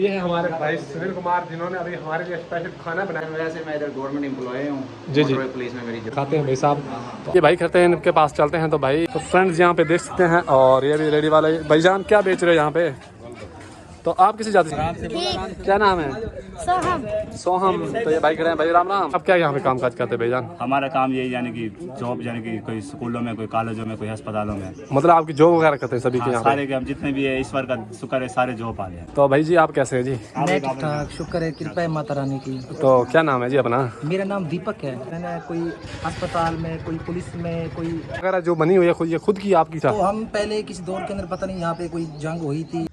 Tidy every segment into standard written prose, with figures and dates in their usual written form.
ये है हमारे भाई सुनील कुमार जिन्होंने अभी हमारे लिए स्पेशल खाना बनाया। वैसे मैं इधर गवर्नमेंट एम्प्लॉय हूँ। जी जी, पुलिस में मेरी खाते हैं भाई साहब। तो ये भाई करते हैं, इनके पास चलते हैं। तो भाई तो फ्रेंड्स यहाँ पे देख सकते हैं, और ये भी रेडी वाले भाईजान क्या बेच रहे हो यहाँ पे? तो आप किसी जाति से, क्या नाम है? सोहम। सोहम। तो ये भाई खड़े हैं। भाई राम राम। अब क्या यहाँ पे काम काज करते हैं भाईजान? हमारा काम यही यानी कि जॉब, यानी कि कोई स्कूलों में, कोई कॉलेजों में, कोई अस्पतालों में, मतलब आपकी जॉब वगैरह करते हैं सभी के यहाँ पे? सारे के हम जितने भी है ईश्वर का शुक्र है, सारे जॉब आ गए। तो भाई जी आप कैसे हैं जी? मैं ठीक ठाक, शुक्र है, कृपा है माता रानी की। तो क्या नाम है जी अपना? मेरा नाम दीपक है। मैंने कोई अस्पताल में, कोई पुलिस में, कोई वगैरह जो बनी हुई है खुद, ये खुद की आपकी था? तो हम पहले किसी दौर के अंदर पता नहीं यहाँ पे कोई जंग हुई थी।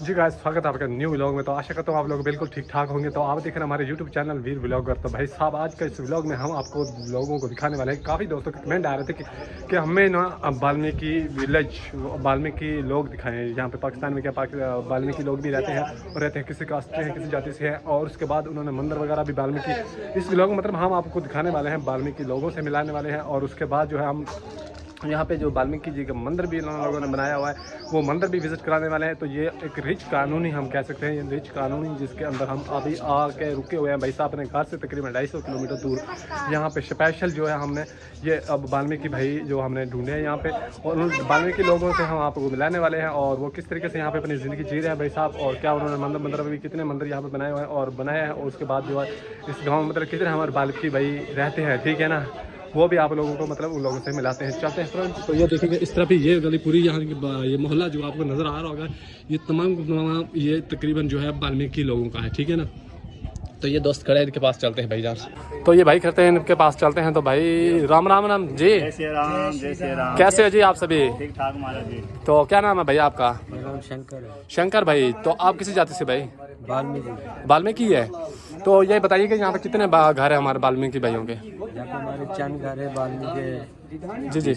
जी गाइस, स्वागत है आपका न्यू व्लॉग में। तो आशा करता हूँ आप लोग बिल्कुल ठीक ठाक होंगे। तो आप देख रहे हैं हमारे यूट्यूब चैनल वीर व्लॉगर। तो भाई साहब आज का इस व्लॉग में हम आपको लोगों को दिखाने वाले हैं। काफ़ी दोस्तों के कमेंट आ रहे थे कि हमें ना वाल्मीकि विलेज, वाल्मीकि लोग दिखाएं। यहाँ पे पाकिस्तान में क्या वाल्मीकि लोग भी रहते हैं, और रहते हैं किसी कास्ट से हैं, किसी जाति से हैं। और उसके बाद उन्होंने मंदिर वगैरह भी वाल्मीकि इस व्लॉग में मतलब हम आपको दिखाने वाले हैं, वाल्मीकि लोगों से मिलाने वाले हैं। और उसके बाद जो है हम यहाँ पे जो वाल्मीकि जी का मंदिर भी इन लोगों ने बनाया हुआ है, वो मंदिर भी विजिट कराने वाले हैं। तो ये एक रिच कॉलोनी हम कह सकते हैं, ये रिच कॉलोनी जिसके अंदर हम अभी आके रुके हुए हैं। भाई साहब अपने घर से तकरीबन 250 किलोमीटर दूर यहाँ पे स्पेशल जो है हमने ये अब वाल्मीकि भाई जो हमने ढूंढे हैं यहाँ पे, और उन वाल्मीकि लोगों से हम आपको मिलाने वाले हैं। और वो किस तरीके से यहाँ पे अपनी ज़िंदगी जी रहे हैं भाई साहब, और क्या उन्होंने मंदिर भी कितने मंदिर यहाँ पे बनाए हुए हैं और बनाए हैं। और उसके बाद जो है इस गाँव में मतलब कितने हमारे वाल्मीकि भाई रहते हैं, ठीक है ना, वो भी आप लोगों को मतलब उन लोगों से मिलाते हैं। चलते हैं फ्रेंड्स। तो ये देखेंगे इस तरफ ही ये गली पूरी, यहाँ ये मोहल्ला जो आपको नज़र आ रहा होगा, ये तमाम ये तकरीबन जो है वाल्मीकि लोगों का है, ठीक है ना। तो ये दोस्त खड़े हैं, इनके पास चलते हैं भाईजान। तो ये भाई करते हैं, इनके पास चलते हैं। तो भाई राम राम राम जी। जय श्री राम, जय श्री राम। कैसे हो जी आप सभी? ठीक ठाक महाराज जी। तो क्या नाम है भैया आपका? मेरा नाम शंकर है। शंकर भाई। तो आप किसी जाति से भाई? वाल्मीकि। वाल्मीकि है। तो ये बताइए कि यहाँ पे कितने घर है हमारे वाल्मीकि भाइयों के? यहाँ पे हमारे चंद घर है वाल्मीकि। जी जी।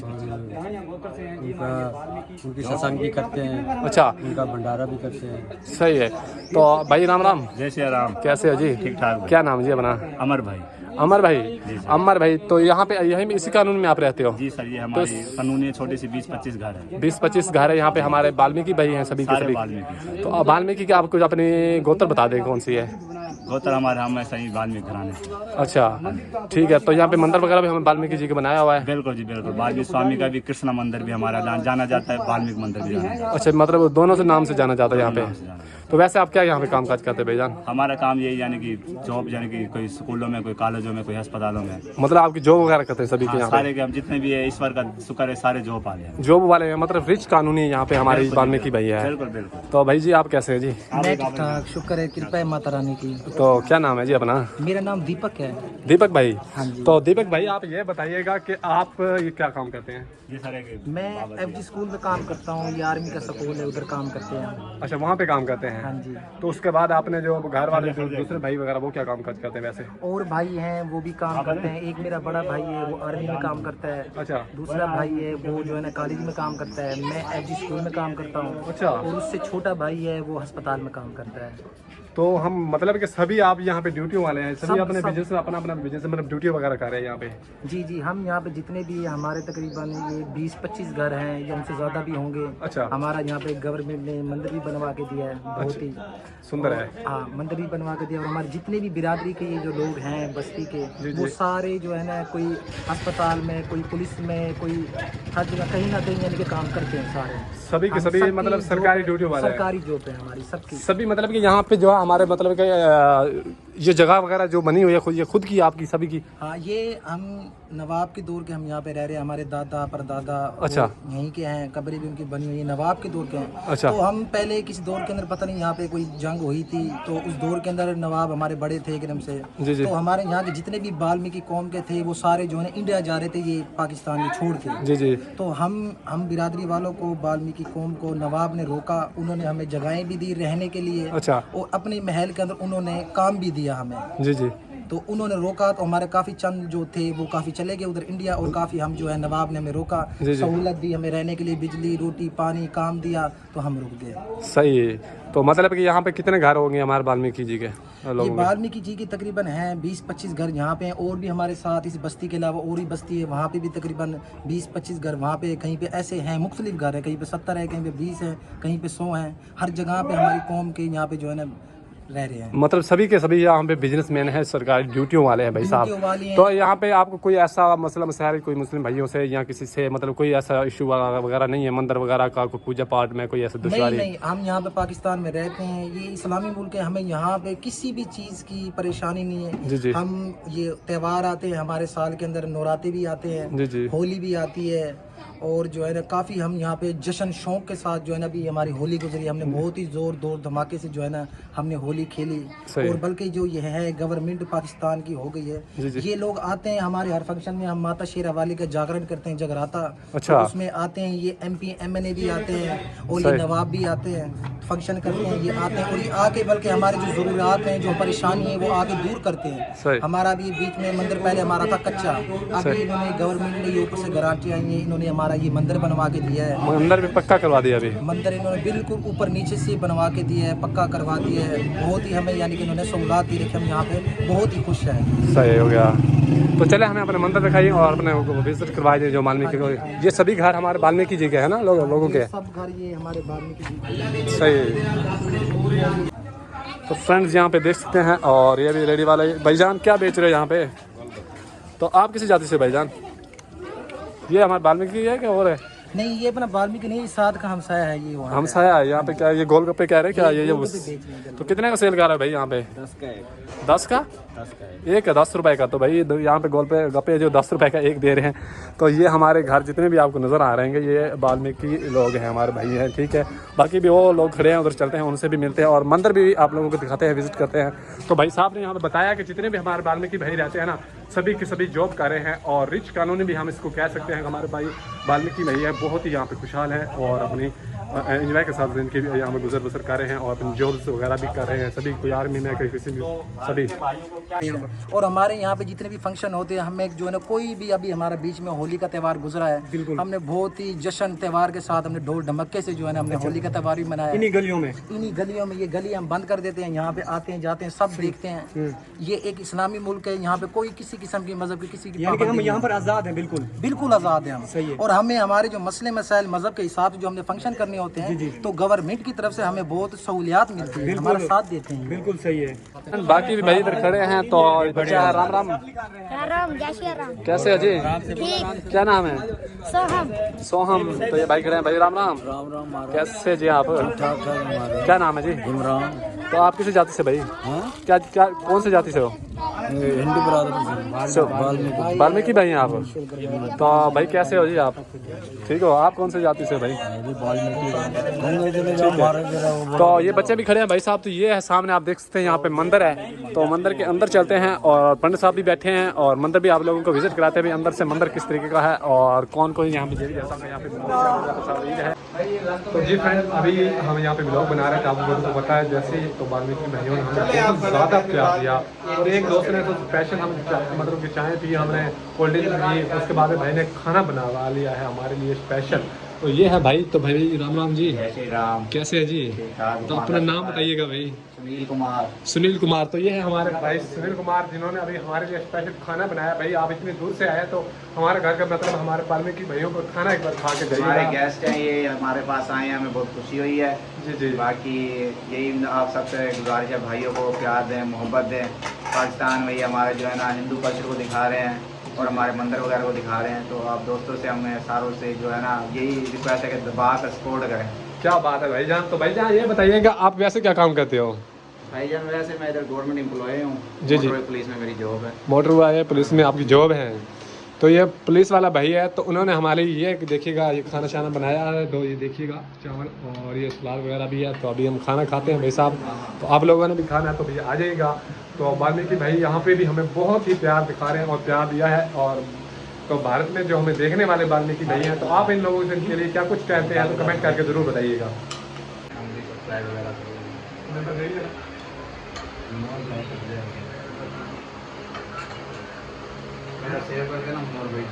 उनकी सत्संग भी करते हैं। अच्छा, उनका भंडारा भी करते हैं। सही है। तो भाई राम राम। जय श्री राम। कैसे हो जी? ठीक ठाक। क्या नाम जी अपना? अमर भाई। अमर भाई। अमर भाई, तो यहाँ पे यहीं इसी कानून में आप रहते हो? जी सर, ये हमारी कानूनी छोटी सी 20-25 घर है। 20-25 घर है यहाँ पे। हमारे वाल्मीकि भाई हैं सभी के सारे सभी। वाल्मीकि। तो वाल्मीकि की आपको अपनी गोत्र बता दें कौन सी है? गोत्र हमारे हम ऐसा ही वाल्मीकि घराने। अच्छा ठीक है। तो यहाँ पे मंदिर वगैरह भी हमें वाल्मीकि जी का बनाया हुआ है? बिल्कुल जी बिल्कुल। वाल्मीकि स्वामी का भी कृष्ण मंदिर भी हमारा जाना जाता है, वाल्मीकि मंदिर भी जाना जाता है। अच्छा, मतलब दोनों से नाम से जाना जाता है यहाँ पे। तो वैसे आप क्या यहाँ पे काम काज करते हैं भाईजान? हमारा काम यही यानी कि जॉब, यानी कि कोई स्कूलों में, कोई कॉलेजों में, कोई अस्पतालों में, मतलब आपकी जॉब वगैरह करते हैं सभी के यहाँ पे? सारे के हम जितने भी है ईश्वर का शुक्र है, सारे जॉब आ गए। जॉब वाले हैं, मतलब रिच कानूनी यहाँ पे हमारे वाल्मीकि भाई है। बिल्कुल बिल्कुल। तो भाई जी आप कैसे हैं जी? मैं ठीक ठाक, शुक्र है, कृपा है माता रानी की। तो क्या नाम है जी अपना? मेरा नाम दीपक है। दीपक भाई। हाँ जी। तो दीपक भाई आप ये बताइएगा कि आप ये क्या काम करते हैं? ये सारे के मैं FG स्कूल में काम करता हूँ। ये आर्मी का स्कूल है, उधर काम करते हैं। अच्छा, वहाँ पे काम करते हैं। हाँ जी। तो उसके बाद आपने जो घर वाले जो दूसरे भाई वगैरह वो क्या काम काज करते हैं वैसे? और भाई हैं वो भी काम करते हैं। एक मेरा बड़ा भाई है, वो आर्मी में काम करता है। अच्छा। दूसरा भाई है वो जो है ना कॉलेज में काम करता है। मैं FG स्कूल में काम करता हूँ। अच्छा। और उससे छोटा भाई है, वो अस्पताल में काम करता है। तो हम मतलब कि सभी आप यहाँ पे ड्यूटियों वाले हैं, सभी सब- अपने सब। बिजनेस अपना अपना बिजनेस मतलब ड्यूटी वगैरह कर रहे हैं यहाँ पे? जी जी, हम यहाँ पे जितने भी हमारे तकरीबन ये 20-25 घर हैं, या उनसे ज़्यादा भी होंगे। अच्छा। हमारा यहाँ पे गवर्नमेंट ने मंदिर भी बनवा के दिया है, बहुत ही सुंदर है। हाँ, मंदिर भी बनवा के दिया। और हमारे जितने भी बिरादरी के ये जो लोग हैं बस्ती के, जी, वो जी। सारे जो है ना, कोई अस्पताल में, कोई पुलिस में, कोई हर जगह कहीं ना कहीं यानी कि काम करते हैं सारे। सभी के हम सभी सबकी मतलब job- सरकारी ड्यूटी वाले हैं? सरकारी जॉब है हमारी सबकी। सभी मतलब कि यहाँ पे जो है हमारे मतलब कि ये जगह वगैरह जो बनी हुई है खुद, ये खुद की आपकी सभी की? हाँ, ये हम नवाब के दौर के हम यहाँ पे रह रहे हैं। हमारे दादा परदादा अच्छा। वो यहीं के हैं, कब्रें भी उनकी बनी हुई है, नवाब के दौर के हैं। अच्छा। तो हम पहले किसी दौर के अंदर पता नहीं यहाँ पे कोई जंग हुई थी, तो उस दौर के अंदर नवाब हमारे बड़े थे एकदम से। जी जी। तो हमारे यहाँ के जितने भी वाल्मीकि कौम के थे, वो सारे जो है इंडिया जा रहे थे, ये पाकिस्तान ये छोड़ के। जी जी। तो हम बिरादरी वालों को, वाल्मीकि कौम को नवाब ने रोका। उन्होंने हमें जगहें भी दी रहने के लिए। अच्छा। और अपने महल के अंदर उन्होंने काम भी दिया हमें। जी जी। तो उन्होंने रोका, तो हमारे काफ़ी चंद जो थे वो काफ़ी चले गए उधर इंडिया, और काफ़ी हम जो है नवाब ने हमें रोका, सहूलत दी हमें रहने के लिए, बिजली रोटी पानी काम दिया, तो हम रुक गए। सही है। तो मतलब कि यहाँ पे कितने घर होंगे हमारे वाल्मीकि जी के ये लोगों के? वाल्मीकि जी के तकरीबन हैं 20-25 घर यहाँ पे हैं, और भी हमारे साथ इस बस्ती के अलावा और ही बस्ती है, वहाँ पे भी तकरीबन 20-25 घर वहाँ पे, कहीं पे ऐसे हैं मुख्तलिफ घर है, कहीं पे 70 है, कहीं पे 20 है, कहीं पे 100 हैं। हर जगह पे हमारी कौम के यहाँ पे जो है ना रह रहे हैं। मतलब सभी के सभी यहाँ पे बिजनेसमैन है, सरकारी ड्यूटियों वाले हैं भाई ड्यूटियों वाले साहब। हैं। तो यहाँ पे आपको कोई ऐसा मसला मसाइल कोई मुस्लिम भाइयों से या किसी से मतलब कोई ऐसा इशू वगैरह नहीं है, मंदिर वगैरह का कोई पूजा पाठ में कोई ऐसा नहीं दुश्वारी? नहीं, हम यहाँ पे पाकिस्तान में रहते हैं, ये इस्लामी मुल्क है, हमें यहाँ पे किसी भी चीज़ की परेशानी नहीं है। जी जी हम ये त्यौहार आते हैं हमारे साल के अंदर, नवरात्रे भी आते हैं, जी जी। होली भी आती है, और जो है ना काफ़ी हम यहाँ पे जश्न शौक के साथ जो है ना, अभी हमारी होली गुजरी, हमने बहुत ही जोर दौर धमाके से जो है ना हमने होली खेली। और बल्कि जो ये है गवर्नमेंट पाकिस्तान की हो गई है, ये लोग आते हैं हमारे हर फंक्शन में, हम माता शेरा वाली का जागरण करते हैं, जगराता। अच्छा। तो उसमें आते हैं ये MP MNA भी आते हैं, और ये नवाब भी आते हैं, फंक्शन करते हैं, ये आते हैं, और ये आके बल्कि हमारे जो ज़रूरत हैं, जो परेशानी है, वो आके दूर करते हैं। हमारा भी बीच में मंदिर पहले हमारा था कच्चा, अभी इन्होंने गवर्नमेंट ने ये ऊपर से गारंटी आई है, इन्होंने हमारा ये मंदिर बनवा के दिया है। मंदिर भी पक्का करवा दिया अभी? मंदिर इन्होंने बिल्कुल ऊपर नीचे से बनवा के दिया है, पक्का करवा दिया है। बहुत ही हमें यानी कि इन्होंने सहूलत दी रखी, हम यहाँ पे बहुत ही खुश हैं। सही हो गया। तो चले हमें अपने मंदिर दिखाइए और अपने विजिट करवाई दें जो वाल्मीकि को। ये सभी घर हमारे वाल्मीकि जी के है ना, लोगों के सब घर ये हमारे वाल्मीकि जी। सही। तो फ्रेंड्स यहाँ पे देख सकते हैं, और ये भी रेडी वाला भाईजान क्या बेच रहे हो यहाँ पे? तो आप किसी जाति से भाईजान? ये हमारे वाल्मीकि है क्या और है? नहीं, ये अपना वाल्मीकि नहीं, साथ का हमसाया है ये। हमसाया है यहाँ पे। क्या ये गोलगप्पे कह रहे हैं क्या? ये तो कितने का सेल कर रहा है भाई यहाँ पे? 10 का है। 10 का एक है, 10 रुपए का। तो भाई यहाँ पे गोलगप्पे जो 10 रुपए का एक दे रहे हैं। तो ये हमारे घर जितने भी आपको नज़र आ रहे हैं ये वाल्मीकि लोग हैं, हमारे भाई हैं, ठीक है। बाकी भी वो लोग खड़े हैं उधर, चलते हैं उनसे भी मिलते हैं और मंदिर भी आप लोगों को दिखाते हैं, विजिट करते हैं। तो भाई साहब ने यहाँ पे बताया कि जितने भी हमारे वाल्मीकि भाई रहते हैं ना, सभी के सभी जॉब कर रहे हैं, और रिच कानूनी भी हम इसको कह सकते हैं। हमारे भाई वाल्मीकि भाई है, बहुत ही यहाँ पे खुशहाल हैं और अपनी एंजॉय के साथ जिनके भी यहाँ पे गुजर बसर कर रहे हैं, और अपनी जॉब्स वगैरह भी कर रहे हैं। सभी कोई आर्मी में कोई किसी भी सभी। और हमारे यहाँ पे जितने भी फंक्शन होते हैं, हमें जो है ना कोई भी, अभी हमारा बीच में होली का त्यौहार गुजरा है, हमने बहुत ही जश्न त्यौहार के साथ हमने ढोल ढमक्के से जो है ना हमने होली का त्यौहार भी मनाया। इन्हीं गलियों में ये गली हम बंद कर देते हैं, यहाँ पे आते हैं जाते हैं सब देखते हैं। ये एक इस्लामी मुल्क है, यहाँ पे कोई किसी किस्म की मजहब की किसी की हम यहाँ पर आज़ाद हैं, बिल्कुल आज़ाद हैं हम। और हमें हमारे जो मसले मसाइल मजहब के हिसाब से जो हमने फंक्शन करने होते हैं, तो गवर्नमेंट की तरफ से हमें बहुत सहूलियात मिलती है, हमारा साथ देते हैं। बिल्कुल सही है। बाकी भी भाई इधर खड़े हैं। तो राम राम। जय श्री राम। कैसे अजय? ठीक। क्या नाम है? सोहम। सोहम। तो ये भाई खड़े हैं। भाई राम राम। कैसे जी आप? क्या नाम है जी? इमरान। तो आप किसी जाति से भाई? क्या क्या कौन सी जाति से हो? हिंदू बरादरी से। वाल्मीकि भाई हैं आप? तो भाई कैसे हो जी आप? ठीक हो? आप कौन सी जाति से भाई? तो ये बच्चे भी खड़े हैं भाई साहब। तो ये है सामने आप देख सकते हैं, यहाँ पे मंदिर है। तो मंदिर के अंदर चलते हैं, और पंडित साहब भी बैठे हैं, और मंदिर भी आप लोगों को विजिट कराते हैं भाई अंदर से मंदिर किस तरीके का है, और कौन कौन यहाँ पे यहाँ पे है। तो जी फ्रेंड, अभी हम यहाँ पे ब्लॉग बना रहे थे, आपको तो पता है जैसे ही। तो वाल्मीकि भाइयों ने हमें बहुत ज़्यादा प्यार दिया, और एक दोस्त ने तो स्पेशल हम मतलब कि चाय पी, हमने कोल्ड ड्रिंक पी, उसके बाद भाई ने खाना बनवा लिया है हमारे लिए स्पेशल। तो ये है भाई। तो भाई राम राम जी। जय श्री राम। कैसे है जी? तो अपना नाम बताइएगा भाई। सुनील कुमार। सुनील कुमार। तो ये है हमारे भाई सुनील कुमार, जिन्होंने अभी हमारे लिए स्पेशल खाना बनाया। भाई आप इतनी दूर से आए, तो हमारे घर का मतलब हमारे वाल्मीकि भाइयों को खाना एक बार खा के जाइए। हमारे गेस्ट हैं, ये हमारे पास आए हैं, हमें बहुत खुशी हुई है। जी जी। बाकी यही आप सबसे गुजारिश है, भाइयों को प्यार दें, मोहब्बत दें। पाकिस्तान में ये हमारे जो है ना हिंदू कल्चर को दिखा रहे हैं, और हमारे मंदिर वगैरह को दिखा रहे हैं। तो आप दोस्तों से, हमें सारों से जो है ना यही रिक्वेस्ट है कि दबा कर सपोर्ट करें। क्या बात है भाईजान। तो भाईजान ये बताइएगा, आप वैसे क्या काम करते हो? भाईजान वैसे मैं इधर गवर्नमेंट एम्प्लॉय हूँ। जी जी। पुलिस में मेरी जॉब है। मोटर वाले पुलिस में आपकी जॉब है। तो ये पुलिस वाला भाई है, तो उन्होंने हमारे ये देखिएगा ये खाना शाना बनाया है। तो ये देखिएगा चावल और ये सलाद वगैरह भी है। तो अभी हम खाना खाते हैं भाई साहब। तो आप लोगों ने भी खाना है तो भैया आ जाइएगा। तो वाल्मीकि भाई यहाँ पे भी हमें बहुत ही प्यार दिखा रहे हैं और प्यार दिया है। और तो भारत में जो हमें देखने वाले वाल्मीकि भाई हैं, तो आप इन लोगों से इनके लिए क्या कुछ कहते हैं तो कमेंट करके ज़रूर बताइएगा। मेरा शेयर कर देना और भाई